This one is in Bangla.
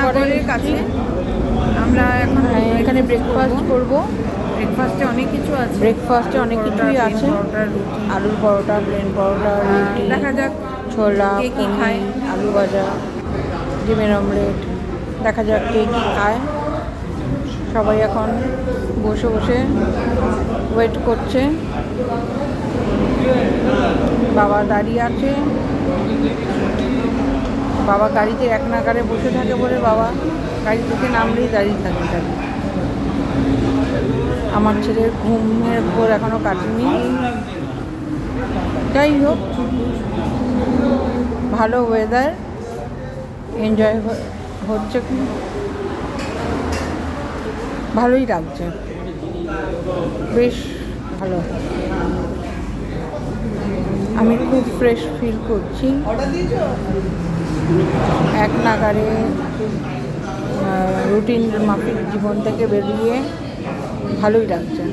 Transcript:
সাগরের কাছে আমরা এখন এখানে ব্রেকফাস্ট করব। ব্রেকফাস্টে অনেক কিছু আছে, ব্রেকফাস্টে অনেক কিছুই আছে, আলুর পরোটা, প্লেন পরোটা, রুটি, দেখা যাক ছোলা, কে কী খায়। আলু ভাজা, ডিমের অমলেট, দেখা যাক কে কী খায়। সবাই এখন বসে বসে ওয়েট করছে। বাবা দাঁড়িয়ে আছে, বাবা গাড়িতে এক নাগারে বসে থাকে বলে বাবা গাড়ি থেকে নামলেই দাঁড়িয়ে থাকে। আমার ছেলের ঘুমের ঘোর এখনও কাটেনি। যাই হোক, ভালো ওয়েদার, এনজয় হচ্ছে, ভালোই লাগছে, বেশ ভালো। আমি খুব ফ্রেশ ফিল করছি, এক নাগারে রুটিন মাফিক জীবন থেকে বেরিয়ে ভালোই লাগছে।